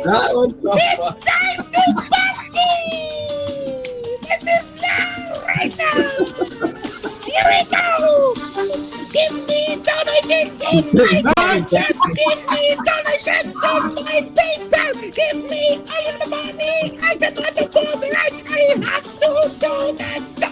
It's time to party! This is now, right now! Here we go! Give me donations in my PayPal! Give me donations in my PayPal! Give me all of the money! I cannot afford it! I have to do the DoorDash!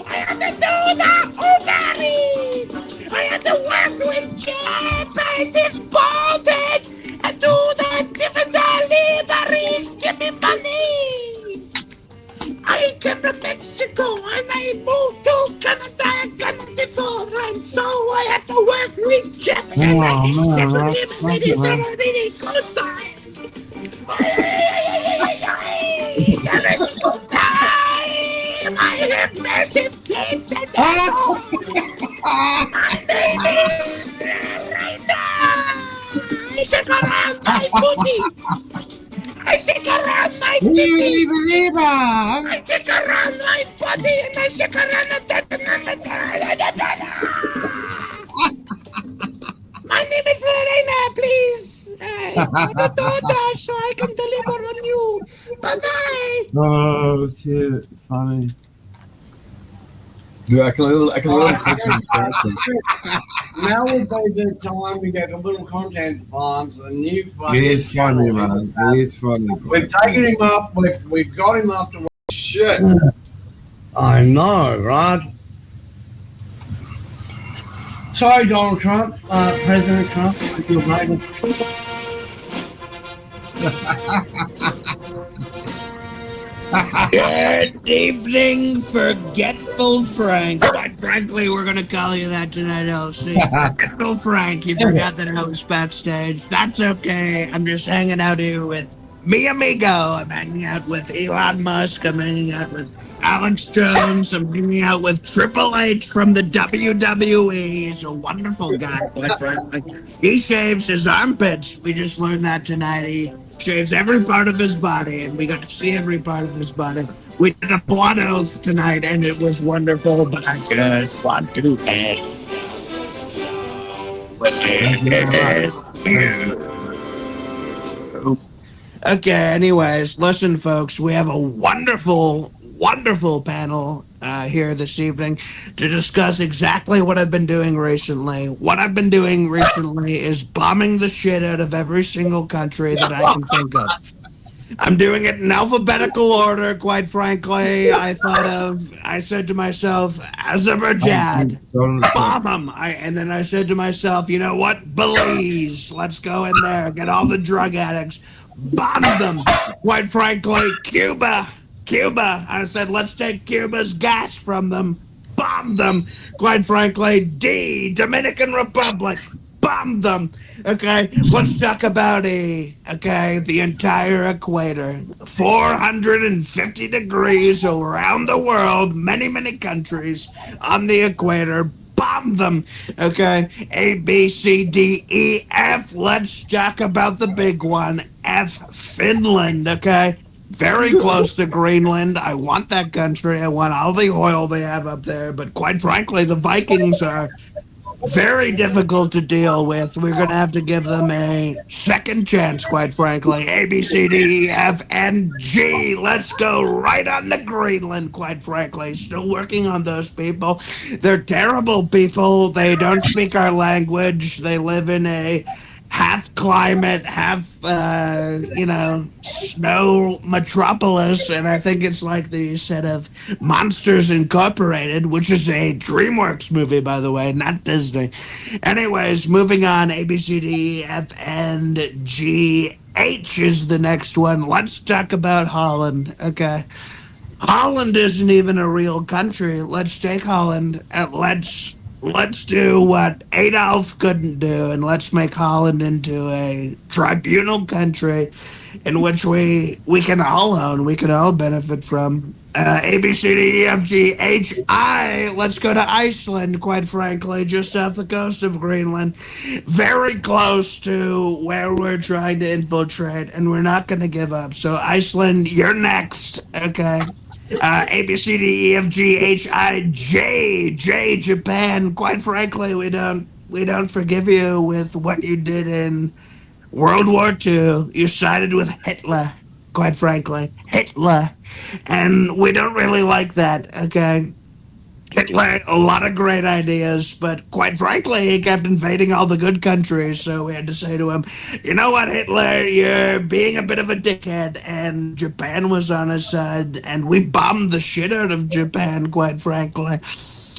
I have to do the Uber Eats! I have to work with Jeff and this baldhead and do the different deliveries! Give me money! I came to Mexico and I moved to Canada and Canada and so I had to work with Jeff and I said to him and it is a really good time. It's good time. I have massive tits and my name is Lorena. I shake around my booty. I shake around my booty. I shake around my body and I shake around the My name is Lorena, please. I want to DoorDash so I can deliver on you. Bye-bye. Oh, shit. Funny. Dude, I can literally picture him. Now would be the time to get a little content bombs and new fucking. It is funny, man. It is funny. We've taken him up. We've got him up to shit. I know, right? Sorry, Donald Trump, President Trump. You're right. Good evening, Forgetful Frank. Quite frankly, we're going to call you that tonight, LC. Forgetful Frank, you forgot that I was backstage. That's okay. I'm just hanging out here with mi amigo. I'm hanging out with Elon Musk. I'm hanging out with Alex Jones. I'm hanging out with Triple H from the WWE. He's a wonderful guy, quite frankly. He shaves his armpits. We just learned that tonight. He shaves every part of his body, and we got to see every part of his body. We did a blood oath tonight, and it was wonderful, but I just want to end you. Okay, anyways, listen, folks, we have a wonderful panel here this evening to discuss exactly what I've been doing recently. What I've been doing recently is bombing the shit out of every single country that I can think of. I'm doing it in alphabetical order, quite frankly. I said to myself, Azerbaijan, bomb them. And then I said to myself, you know what? Belize, let's go in there, get all the drug addicts, bomb them. Quite frankly, Cuba. I said, let's take Cuba's gas from them. Bomb them. Quite frankly, Dominican Republic. Bomb them. Okay, let's talk about the entire equator. 450 degrees around the world, many countries on the equator. Bomb them. Okay, A, B, C, D, E, F. Let's talk about the big one. F, Finland. Okay. Very close to Greenland. I want that country. I want all the oil they have up there. But quite frankly, the Vikings are very difficult to deal with. We're going to have to give them a second chance, quite frankly. A, B, C, D, E, F, and G. Let's go right on to Greenland, quite frankly. Still working on those people. They're terrible people. They don't speak our language. They live in a half climate, half, snow metropolis, and I think it's like the set of Monsters Incorporated, which is a DreamWorks movie, by the way, not Disney. Anyways, moving on, A, B, C, D, E, F, and G. H is the next one. Let's talk about Holland, okay? Holland isn't even a real country. Let's take Holland and let's do what Adolf couldn't do, and let's make Holland into a tribunal country in which we can all own, we can all benefit from. A, B, C, D, E, F, G, H, I. Let's go to Iceland, quite frankly, just off the coast of Greenland. Very close to where we're trying to infiltrate, and we're not going to give up. So, Iceland, you're next, okay? A, B, C, D, E, F, G, H, I, J. J, Japan. Quite frankly, we don't forgive you with what you did in World War II, you sided with Hitler, quite frankly. Hitler. And we don't really like that, okay? Hitler, a lot of great ideas, but quite frankly, he kept invading all the good countries. So we had to say to him, you know what, Hitler, you're being a bit of a dickhead. And Japan was on his side, and we bombed the shit out of Japan, quite frankly.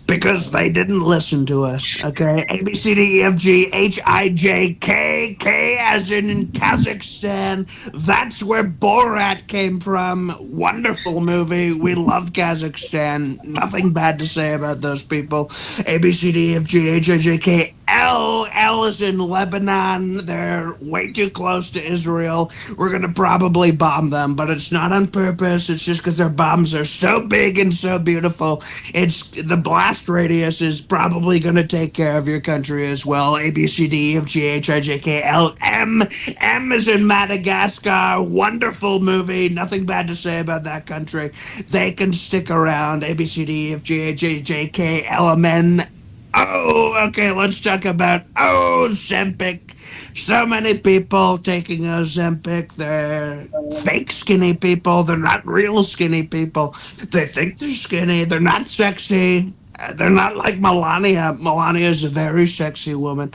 Because they didn't listen to us, okay? A, B, C, D, E, F, G, H, I, J, K, K as in Kazakhstan. That's where Borat came from. Wonderful movie. We love Kazakhstan. Nothing bad to say about those people. A, B, C, D, E, F, G, H, I, J, K, L. L is in Lebanon. They're way too close to Israel. We're going to probably bomb them, but it's not on purpose. It's just because their bombs are so big and so beautiful. It's the blast radius is probably going to take care of your country as well. A, B, C, D, E, F, G, H, I, J, K, L, M. M is in Madagascar. Wonderful movie. Nothing bad to say about that country. They can stick around. A, B, C, D, E, F, G, H, I, J, K, L, M, N. Oh, okay, let's talk about Ozempic. So many people taking Ozempic. They're fake skinny people. They're not real skinny people. They think they're skinny. They're not sexy. They're not like Melania. Melania is a very sexy woman.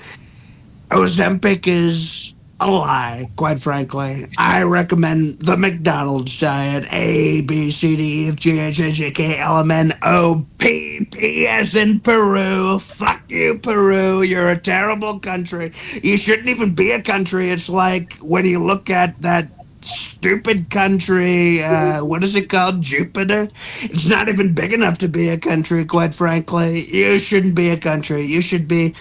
Ozempic is a lie, quite frankly. I recommend the McDonald's diet. A, B, C, D, E, F, G, H, I, J, K, L, M, N, O, P, P as in Peru. Fuck you, Peru. You're a terrible country. You shouldn't even be a country. It's like when you look at that stupid country, what is it called? Jupiter? It's not even big enough to be a country, quite frankly. You shouldn't be a country. You should be,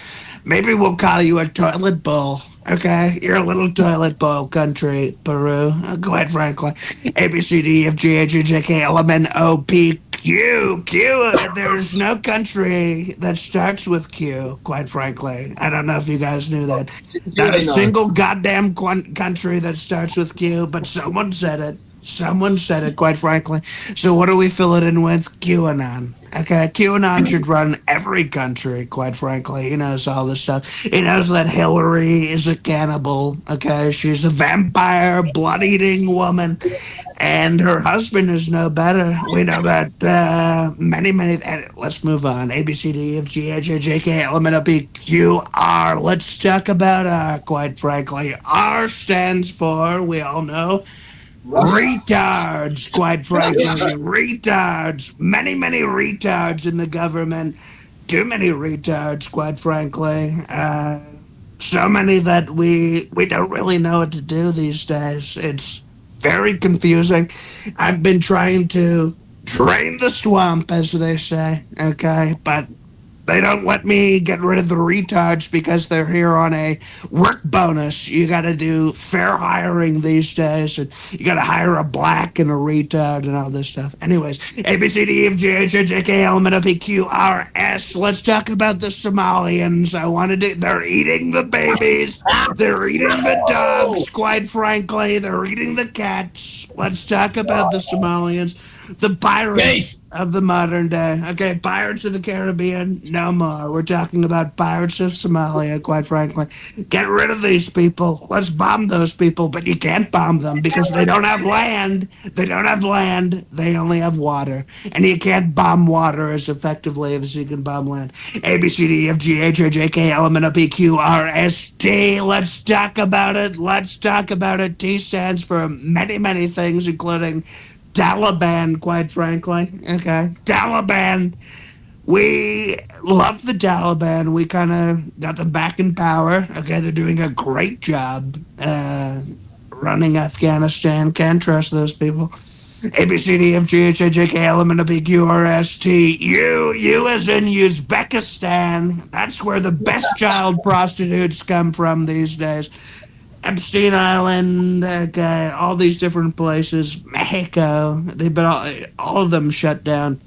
maybe we'll call you a toilet bowl. Okay, you're a little toilet bowl country, Peru. Quite frankly, A, B, C, D, E, F, G, H, I, J, K, L, M, N, O, P, Q. Q. There's no country that starts with Q. Quite frankly, I don't know if you guys knew that. Not a single goddamn country that starts with Q. But someone said it. Someone said it. Quite frankly. So what do we fill it in with? QAnon. Okay, QAnon should run every country, quite frankly. He knows all this stuff. He knows that Hillary is a cannibal, okay? She's a vampire, blood-eating woman, and her husband is no better. We know that many, let's move on. A, B, C, D, E, F, G, H, I, J, K, L, M, N, O, P, Q, R. Let's talk about R, quite frankly. R stands for, we all know, retards, quite frankly. Retards. Many, many retards in the government. Too many retards, quite frankly. So many that we don't really know what to do these days. It's very confusing. I've been trying to drain the swamp, as they say, okay? But they don't let me get rid of the retards because they're here on a work bonus. You got to do fair hiring these days, and you got to hire a black and a retard and all this stuff. Anyways, A, B, C, D, E, F, G, H, I, J, K, L, M, N, O, P, Q, R, S. Let's talk about the Somalians. I wanted to. They're eating the babies. They're eating the dogs, quite frankly. They're eating the cats. Let's talk about the Somalians. The pirates of the modern day. Okay, Pirates of the Caribbean, no more. We're talking about Pirates of Somalia, quite frankly. Get rid of these people. Let's bomb those people, but you can't bomb them because they don't have land. They don't have land. They only have water. And you can't bomb water as effectively as you can bomb land. A, B, C, D, E, F, G, H, I, J, K, L, M, N, O, P, Q, R, S, T. Let's talk about it. Let's talk about it. T stands for many, many things, including Taliban, quite frankly. Okay. Taliban. We love the Taliban. We kind of got them back in power. Okay. They're doing a great job running Afghanistan. Can't trust those people. A, B, C, D, F, G, H, I, J, K, L, M, N, O, P, Q, R, S, T, U. U as in Uzbekistan. That's where the best child prostitutes come from these days. Epstein Island, okay, all these different places, Mexico, they've been all of them shut down.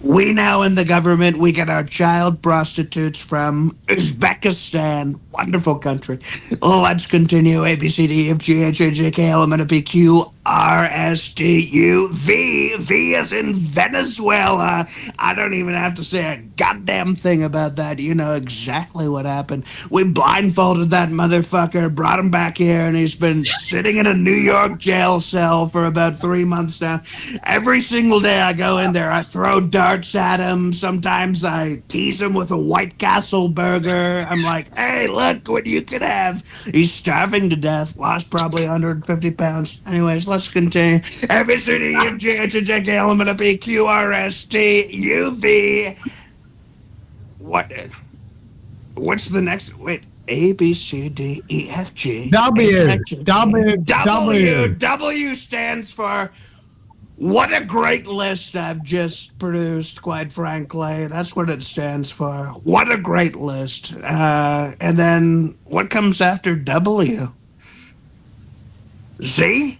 We now in the government, we get our child prostitutes from Uzbekistan. Wonderful country. Let's continue. A, B, C, D, E, F, G, H, I, J, K, L, M, N, O, P, Q, R-S-T-U-V. V as in Venezuela. I don't even have to say a goddamn thing about that. You know exactly what happened. We blindfolded that motherfucker, brought him back here, and he's been sitting in a New York jail cell for about 3 months now. Every single day I go in there, I throw darts at him. Sometimes I tease him with a White Castle burger. I'm like, hey, look what you could have. He's starving to death, lost probably 150 pounds. Anyways, let's continue. A, B, C, D, E, F, G, H, I, J, K, L, M, N, O, P, Q, R, S, T, U, V. What's the next? Wait. A, B, C, D, E, F, G. W. W stands for what a great list I've just produced, quite frankly. That's what it stands for. What a great list. And then what comes after W? Z?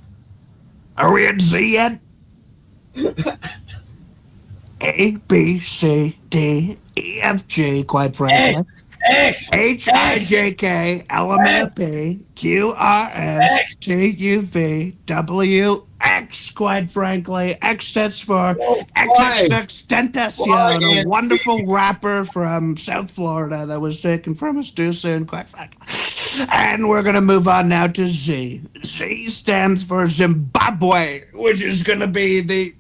Are we at Z yet? A, B, C, D, E, F, G, quite frankly. X. H, I, J, K, L, M, N, O, P, Q, R, S, T, U, V, W, X, quite frankly. X stands for XXX Tentacion, a wonderful rapper from South Florida that was taken from us too soon, quite frankly. And we're going to move on now to Z. Z stands for Zimbabwe, which is going to be the...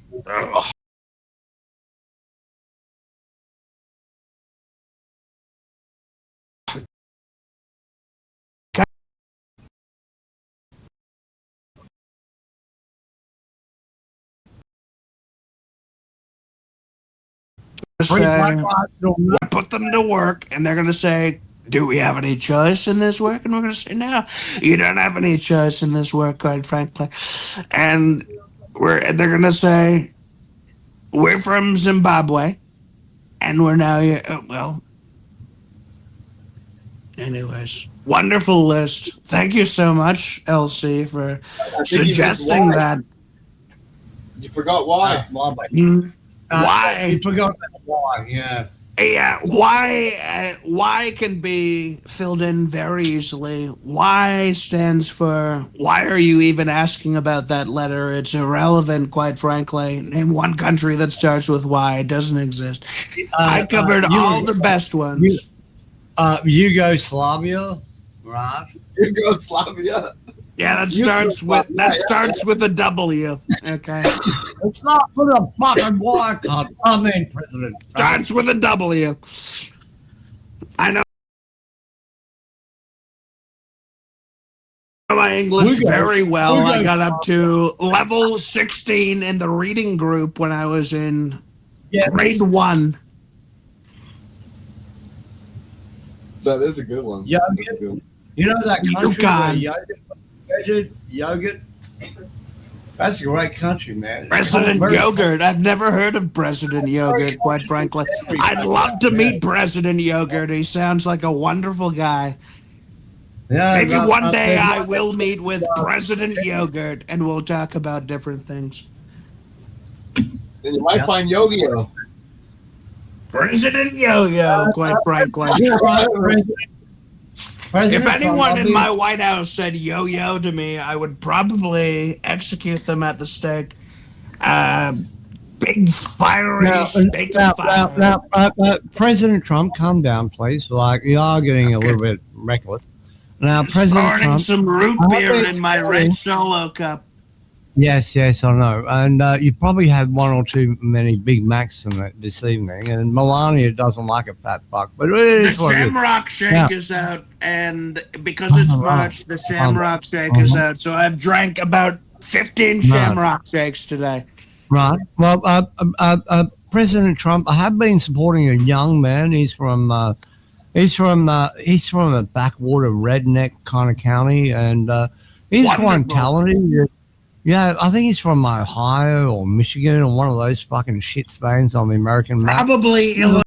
put them to work, and they're going to say, do we have any choice in this work? And we're going to say, no, you don't have any choice in this work, quite frankly. And they're going to say, we're from Zimbabwe, and we're now, well, anyways, wonderful list. Thank you so much, LC, for suggesting that. You forgot why. Why? You forgot that why, yeah. Yeah, why can be filled in very easily. Y stands for, why are you even asking about that letter? It's irrelevant, quite frankly. Name one country that starts with Y. It doesn't exist. I covered all the best ones. Yugoslavia, right? Yugoslavia. Yeah, that starts with a W. Okay. It's not for the fucking Y, I mean, President. Starts with a W. I know my English very well. I got up to level 16 in the reading group when I was in grade 1. That is a good one. Yeah, you know that country Yogurt. Yogurt? That's a great country, man. President Yogurt. I've never heard of President Yogurt, quite frankly. I'd love to meet President Yogurt. He sounds like a wonderful guy. Yeah, maybe one day I will meet with President Yogurt and we'll talk about different things. Then you might find Yo-Yo. President Yo-Yo, quite frankly. If anyone in my White House said yo-yo to me, I would probably execute them at the stake. Big fiery stake of fire. President Trump, calm down, please. Like, you are getting a little bit reckless. Now, President Trump... some root beer in my red Solo cup. Yes, I know. And you probably had one or two many Big Macs this evening, and Melania doesn't like a fat fuck. But the Shamrock Shake is out, and because it's March, the Shamrock Shake is out. So I've drank about 15 Shamrock Shakes today. Right. Well, President Trump, I have been supporting a young man. He's from a backwater redneck kind of county, and he's quite talented. Yeah, I think he's from Ohio or Michigan or one of those fucking shit stains on the American map. Probably Illinois.